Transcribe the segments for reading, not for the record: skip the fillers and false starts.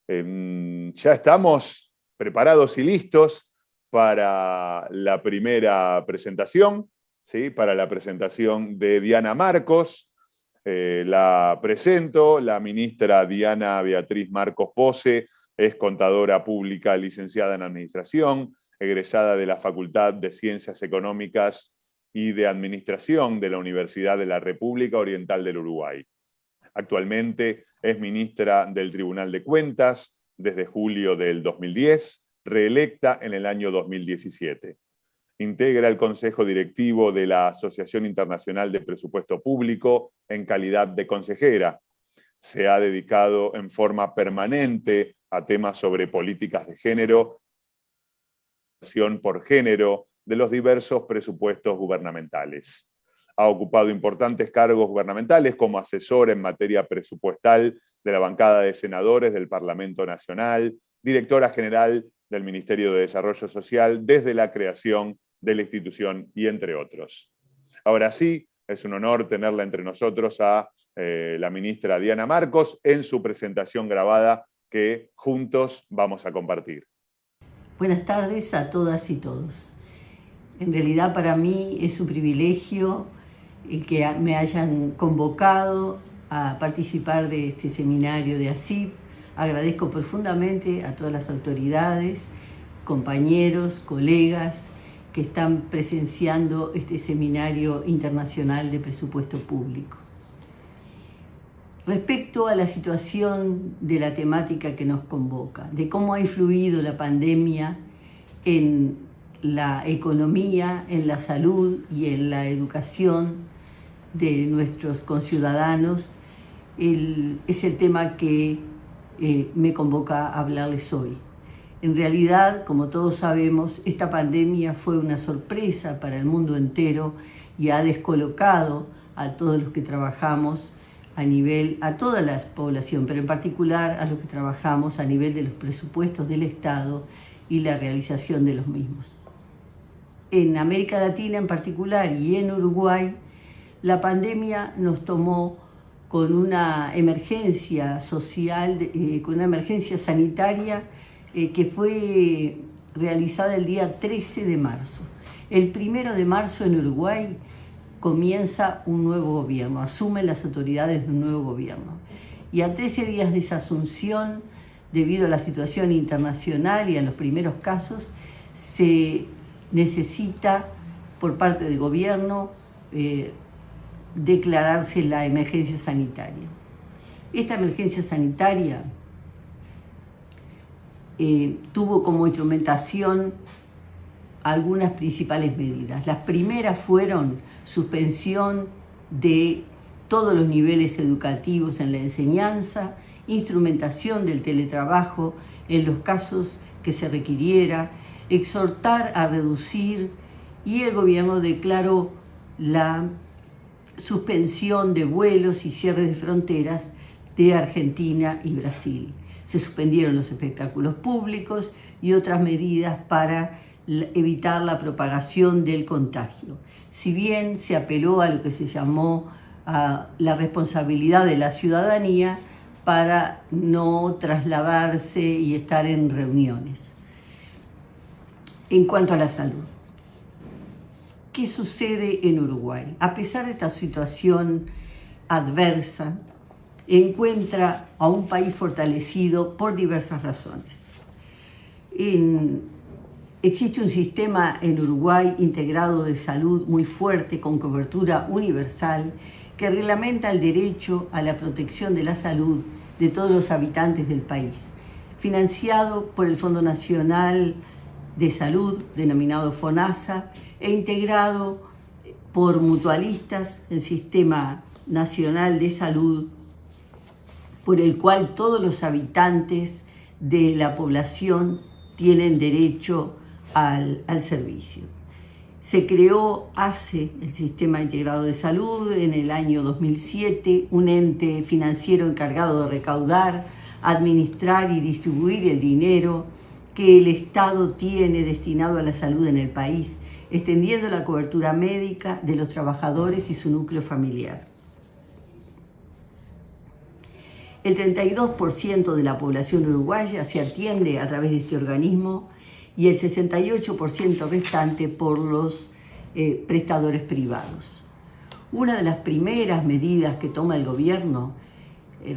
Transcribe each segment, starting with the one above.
Ya estamos preparados y listos para la primera presentación, ¿sí? Para la presentación de Diana Marcos. La presento, la ministra Diana Beatriz Marcos Pose es contadora pública licenciada en Administración, egresada de la Facultad de Ciencias Económicas y de Administración de la Universidad de la República Oriental del Uruguay. Actualmente es ministra del Tribunal de Cuentas desde julio del 2010, reelecta en el año 2017. Integra el Consejo Directivo de la Asociación Internacional de Presupuesto Público en calidad de consejera. Se ha dedicado en forma permanente a temas sobre políticas de género, por género de los diversos presupuestos gubernamentales. Ha ocupado importantes cargos gubernamentales como asesora en materia presupuestal de la bancada de senadores del Parlamento Nacional, directora general del Ministerio de Desarrollo Social desde la creación de la institución y entre otros. Ahora sí, es un honor tenerla entre nosotros a la ministra Diana Marcos en su presentación grabada que juntos vamos a compartir. Buenas tardes a todas y todos. En realidad para mí es un privilegio que me hayan convocado a participar de este seminario de ASIP. Agradezco profundamente a todas las autoridades, compañeros, colegas que están presenciando este seminario internacional de presupuesto público. Respecto a la situación de la temática que nos convoca, de cómo ha influido la pandemia en la economía, en la salud y en la educación de nuestros conciudadanos, es el tema que me convoca a hablarles hoy. En realidad, como todos sabemos, esta pandemia fue una sorpresa para el mundo entero y ha descolocado a todos los que trabajamos a toda la población, pero en particular a los que trabajamos a nivel de los presupuestos del Estado y la realización de los mismos. En América Latina en particular y en Uruguay, la pandemia nos tomó con una emergencia social, con una emergencia sanitaria que fue realizada el día 13 de marzo. El 1 de marzo en Uruguay comienza un nuevo gobierno, asumen las autoridades de un nuevo gobierno. Y a 13 días de esa asunción, debido a la situación internacional y a los primeros casos, se necesita por parte del gobierno declararse la emergencia sanitaria. Esta emergencia sanitaria tuvo como instrumentación algunas principales medidas. Las primeras fueron suspensión de todos los niveles educativos en la enseñanza, instrumentación del teletrabajo en los casos que se requiriera, exhortar a reducir, y el gobierno declaró la suspensión de vuelos y cierres de fronteras de Argentina y Brasil. Se suspendieron los espectáculos públicos y otras medidas para evitar la propagación del contagio. Si bien se apeló a lo que se llamó la responsabilidad de la ciudadanía para no trasladarse y estar en reuniones. En cuanto a la salud, ¿qué sucede en Uruguay? A pesar de esta situación adversa, encuentra a un país fortalecido por diversas razones. Existe un sistema en Uruguay integrado de salud muy fuerte, con cobertura universal, que reglamenta el derecho a la protección de la salud de todos los habitantes del país, financiado por el Fondo Nacional de Salud, denominado FONASA, e integrado por mutualistas, el Sistema Nacional de Salud, por el cual todos los habitantes de la población tienen derecho al servicio. Se creó el Sistema Integrado de Salud en el año 2007, un ente financiero encargado de recaudar, administrar y distribuir el dinero que el Estado tiene destinado a la salud en el país, extendiendo la cobertura médica de los trabajadores y su núcleo familiar. El 32% de la población uruguaya se atiende a través de este organismo y el 68% restante por los prestadores privados. Una de las primeras medidas que toma el gobierno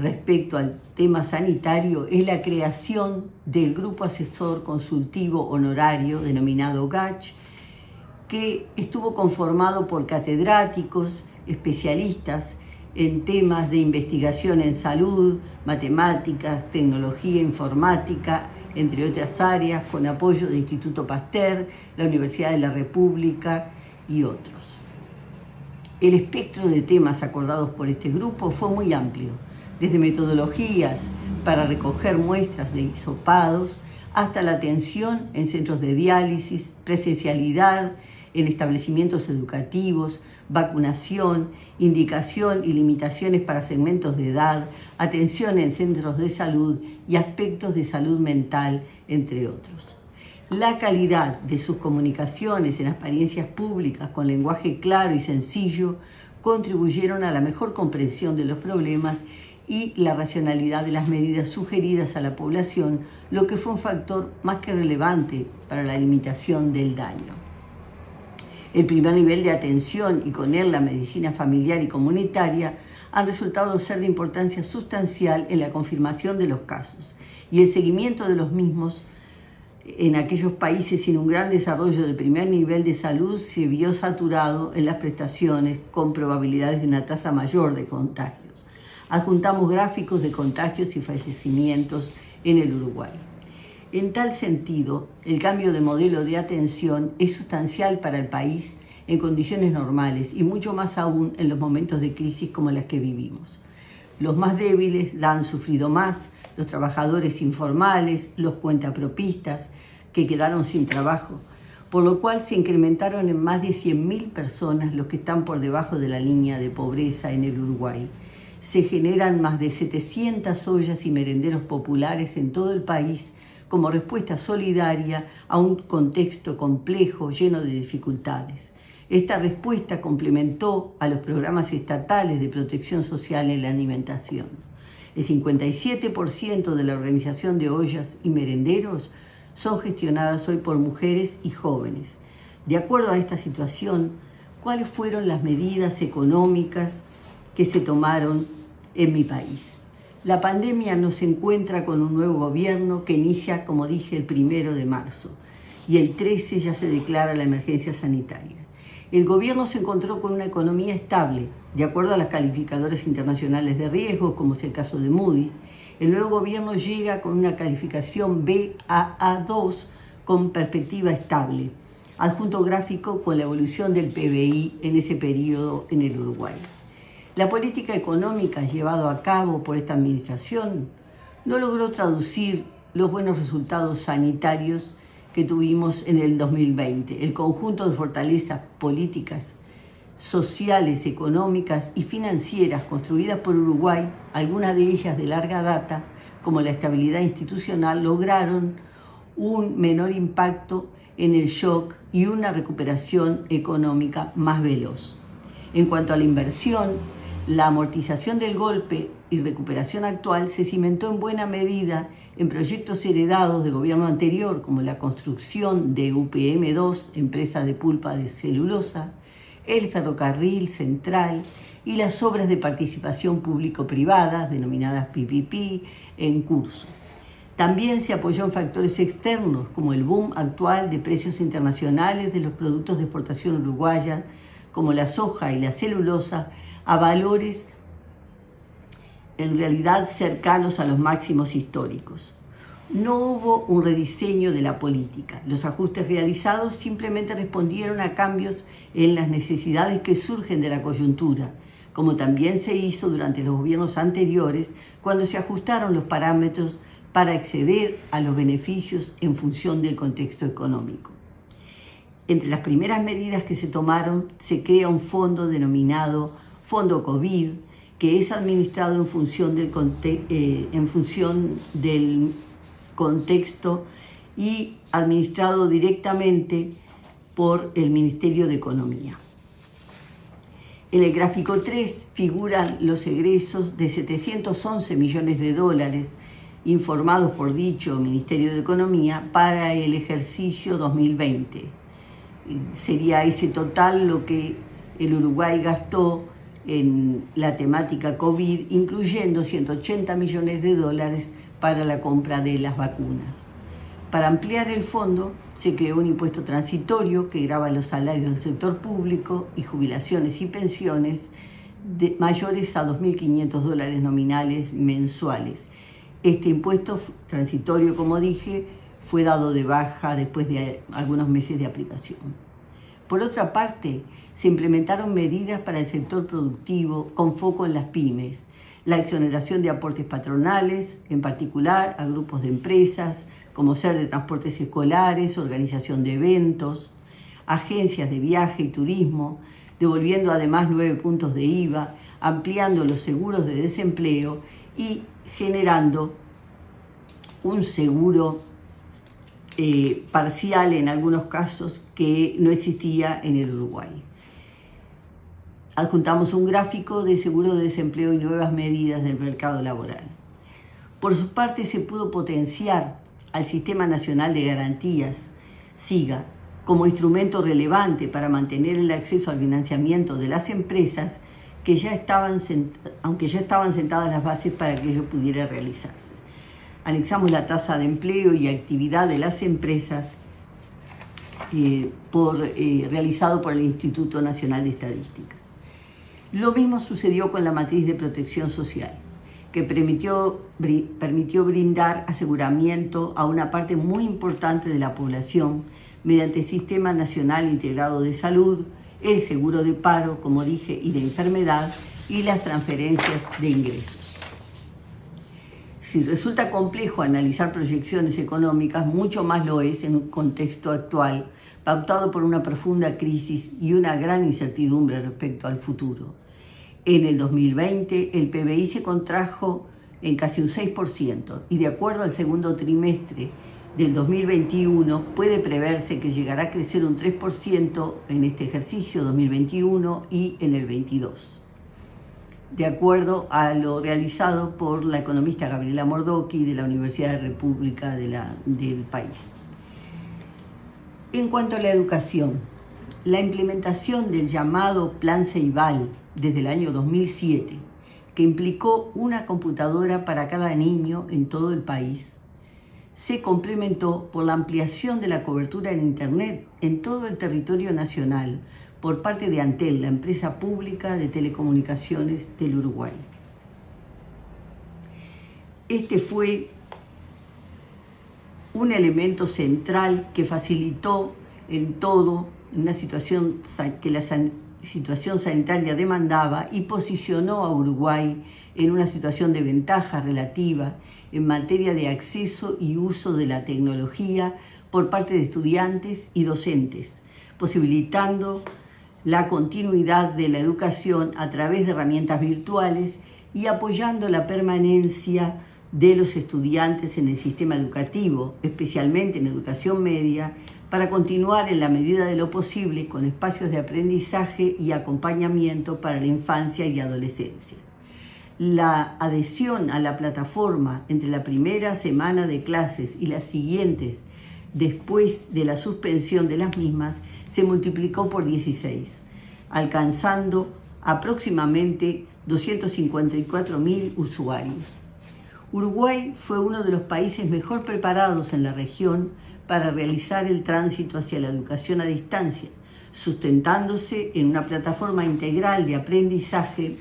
respecto al tema sanitario es la creación del Grupo Asesor Consultivo Honorario, denominado GACH, que estuvo conformado por catedráticos, especialistas en temas de investigación en salud, matemáticas, tecnología, informática, entre otras áreas, con apoyo del Instituto Pasteur, la Universidad de la República y otros. El espectro de temas acordados por este grupo fue muy amplio, desde metodologías para recoger muestras de hisopados hasta la atención en centros de diálisis, presencialidad en establecimientos educativos, vacunación, indicación y limitaciones para segmentos de edad, atención en centros de salud y aspectos de salud mental, entre otros. La calidad de sus comunicaciones en apariencias públicas con lenguaje claro y sencillo contribuyeron a la mejor comprensión de los problemas y la racionalidad de las medidas sugeridas a la población, lo que fue un factor más que relevante para la limitación del daño. El primer nivel de atención y con él la medicina familiar y comunitaria han resultado ser de importancia sustancial en la confirmación de los casos y el seguimiento de los mismos. En aquellos países sin un gran desarrollo de primer nivel de salud se vio saturado en las prestaciones con probabilidades de una tasa mayor de contagios. Adjuntamos gráficos de contagios y fallecimientos en el Uruguay. En tal sentido, el cambio de modelo de atención es sustancial para el país en condiciones normales y mucho más aún en los momentos de crisis como las que vivimos. Los más débiles la han sufrido más, los trabajadores informales, los cuentapropistas que quedaron sin trabajo, por lo cual se incrementaron en más de 100.000 personas los que están por debajo de la línea de pobreza en el Uruguay. Se generan más de 700 ollas y merenderos populares en todo el país como respuesta solidaria a un contexto complejo, lleno de dificultades. Esta respuesta complementó a los programas estatales de protección social en la alimentación. El 57% de la organización de ollas y merenderos son gestionadas hoy por mujeres y jóvenes. De acuerdo a esta situación, ¿cuáles fueron las medidas económicas que se tomaron en mi país? La pandemia nos encuentra con un nuevo gobierno que inicia, como dije, el 1 de marzo y el 13 ya se declara la emergencia sanitaria. El gobierno se encontró con una economía estable, de acuerdo a las calificadoras internacionales de riesgo, como es el caso de Moody's. El nuevo gobierno llega con una calificación Baa2 con perspectiva estable. Adjunto gráfico con la evolución del PBI en ese periodo en el Uruguay. La política económica llevada a cabo por esta administración no logró traducir los buenos resultados sanitarios que tuvimos en el 2020. El conjunto de fortalezas políticas, sociales, económicas y financieras construidas por Uruguay, algunas de ellas de larga data, como la estabilidad institucional, lograron un menor impacto en el shock y una recuperación económica más veloz. En cuanto a la inversión, la amortización del golpe y recuperación actual se cimentó en buena medida en proyectos heredados del gobierno anterior, como la construcción de UPM2, empresa de pulpa de celulosa, el ferrocarril central y las obras de participación público-privada, denominadas PPP, en curso. También se apoyó en factores externos, como el boom actual de precios internacionales de los productos de exportación uruguaya, como la soja y la celulosa, a valores en realidad cercanos a los máximos históricos. No hubo un rediseño de la política. Los ajustes realizados simplemente respondieron a cambios en las necesidades que surgen de la coyuntura, como también se hizo durante los gobiernos anteriores, cuando se ajustaron los parámetros para acceder a los beneficios en función del contexto económico. Entre las primeras medidas que se tomaron, se crea un fondo denominado Fondo COVID, que es administrado en función del contexto y administrado directamente por el Ministerio de Economía. En el gráfico 3 figuran los egresos de 711 millones de dólares informados por dicho Ministerio de Economía para el ejercicio 2020. Sería ese total lo que el Uruguay gastó en la temática COVID, incluyendo 180 millones de dólares para la compra de las vacunas. Para ampliar el fondo, se creó un impuesto transitorio que grava los salarios del sector público y jubilaciones y pensiones mayores a 2.500 dólares nominales mensuales. Este impuesto transitorio, como dije, fue dado de baja después de algunos meses de aplicación. Por otra parte, se implementaron medidas para el sector productivo con foco en las pymes, la exoneración de aportes patronales, en particular a grupos de empresas, como ser de transportes escolares, organización de eventos, agencias de viaje y turismo, devolviendo además 9 puntos de IVA, ampliando los seguros de desempleo y generando un seguro parcial en algunos casos que no existía en el Uruguay. Adjuntamos un gráfico de seguro de desempleo y nuevas medidas del mercado laboral. Por su parte, se pudo potenciar al Sistema Nacional de Garantías, SIGA, como instrumento relevante para mantener el acceso al financiamiento de las empresas aunque ya estaban sentadas las bases para que ello pudiera realizarse. Anexamos la tasa de empleo y actividad de las empresas realizado por el Instituto Nacional de Estadística. Lo mismo sucedió con la matriz de protección social, que permitió brindar aseguramiento a una parte muy importante de la población mediante el Sistema Nacional Integrado de Salud, el seguro de paro, como dije, y de enfermedad, y las transferencias de ingresos. Si resulta complejo analizar proyecciones económicas, mucho más lo es en un contexto actual, pautado por una profunda crisis y una gran incertidumbre respecto al futuro. En el 2020, el PBI se contrajo en casi un 6% y de acuerdo al segundo trimestre del 2021 puede preverse que llegará a crecer un 3% en este ejercicio 2021 y en el 22, de acuerdo a lo realizado por la economista Gabriela Mordocchi de la Universidad de República del país. En cuanto a la educación, la implementación del llamado Plan Ceibal desde el año 2007, que implicó una computadora para cada niño en todo el país, se complementó por la ampliación de la cobertura en Internet en todo el territorio nacional por parte de Antel, la empresa pública de telecomunicaciones del Uruguay. Este fue un elemento central que facilitó en una situación que la situación sanitaria demandaba y posicionó a Uruguay en una situación de ventaja relativa en materia de acceso y uso de la tecnología por parte de estudiantes y docentes, posibilitando la continuidad de la educación a través de herramientas virtuales y apoyando la permanencia de los estudiantes en el sistema educativo, especialmente en educación media, para continuar en la medida de lo posible con espacios de aprendizaje y acompañamiento para la infancia y adolescencia. La adhesión a la plataforma entre la primera semana de clases y las siguientes después de la suspensión de las mismas se multiplicó por 16, alcanzando aproximadamente 254.000 usuarios. Uruguay fue uno de los países mejor preparados en la región para realizar el tránsito hacia la educación a distancia, sustentándose en una plataforma integral de aprendizaje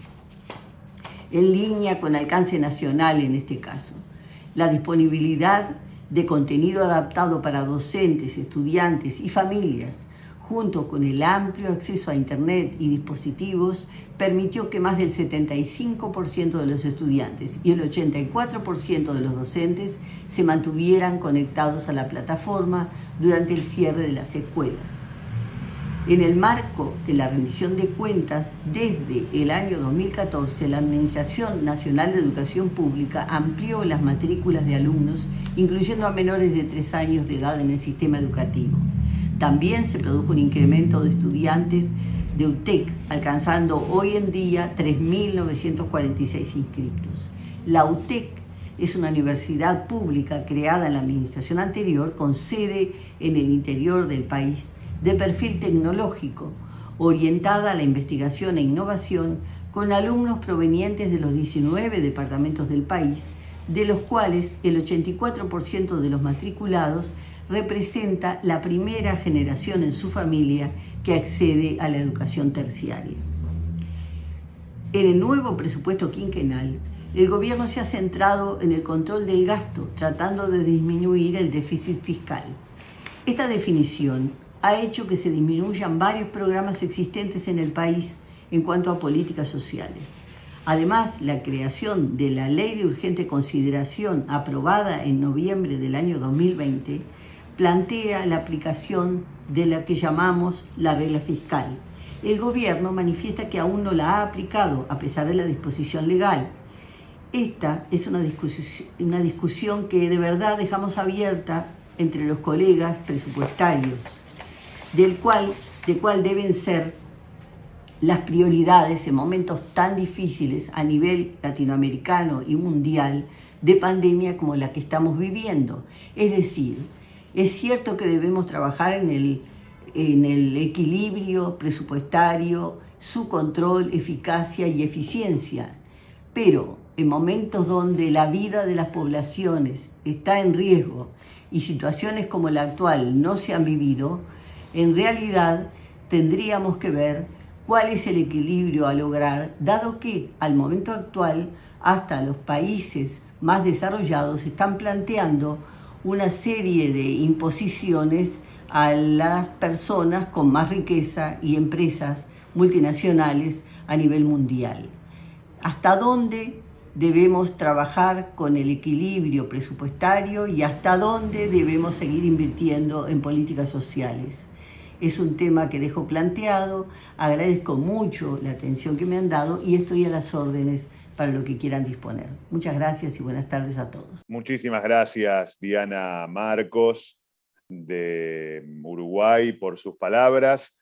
en línea con alcance nacional en este caso. La disponibilidad de contenido adaptado para docentes, estudiantes y familias, junto con el amplio acceso a Internet y dispositivos, permitió que más del 75% de los estudiantes y el 84% de los docentes se mantuvieran conectados a la plataforma durante el cierre de las escuelas. En el marco de la rendición de cuentas, desde el año 2014, la Administración Nacional de Educación Pública amplió las matrículas de alumnos, incluyendo a menores de 3 años de edad en el sistema educativo. También se produjo un incremento de estudiantes de UTEC, alcanzando hoy en día 3.946 inscriptos. La UTEC es una universidad pública creada en la administración anterior con sede en el interior del país, de perfil tecnológico, orientada a la investigación e innovación, con alumnos provenientes de los 19 departamentos del país, de los cuales el 84% de los matriculados representa la primera generación en su familia que accede a la educación terciaria. En el nuevo presupuesto quinquenal, el gobierno se ha centrado en el control del gasto, tratando de disminuir el déficit fiscal. Esta definición ha hecho que se disminuyan varios programas existentes en el país en cuanto a políticas sociales. Además, la creación de la Ley de Urgente Consideración, aprobada en noviembre del año 2020, plantea la aplicación de la que llamamos la regla fiscal. El gobierno manifiesta que aún no la ha aplicado, a pesar de la disposición legal. Esta es una discusión que de verdad dejamos abierta entre los colegas presupuestarios, de cuál deben ser las prioridades en momentos tan difíciles a nivel latinoamericano y mundial de pandemia como la que estamos viviendo. Es decir, es cierto que debemos trabajar en el equilibrio presupuestario, su control, eficacia y eficiencia, pero en momentos donde la vida de las poblaciones está en riesgo y situaciones como la actual no se han vivido, en realidad tendríamos que ver cuál es el equilibrio a lograr, dado que al momento actual hasta los países más desarrollados están planteando una serie de imposiciones a las personas con más riqueza y empresas multinacionales a nivel mundial. ¿Hasta dónde debemos trabajar con el equilibrio presupuestario y hasta dónde debemos seguir invirtiendo en políticas sociales? Es un tema que dejo planteado, agradezco mucho la atención que me han dado y estoy a las órdenes para lo que quieran disponer. Muchas gracias y buenas tardes a todos. Muchísimas gracias, Diana Marcos, de Uruguay, por sus palabras.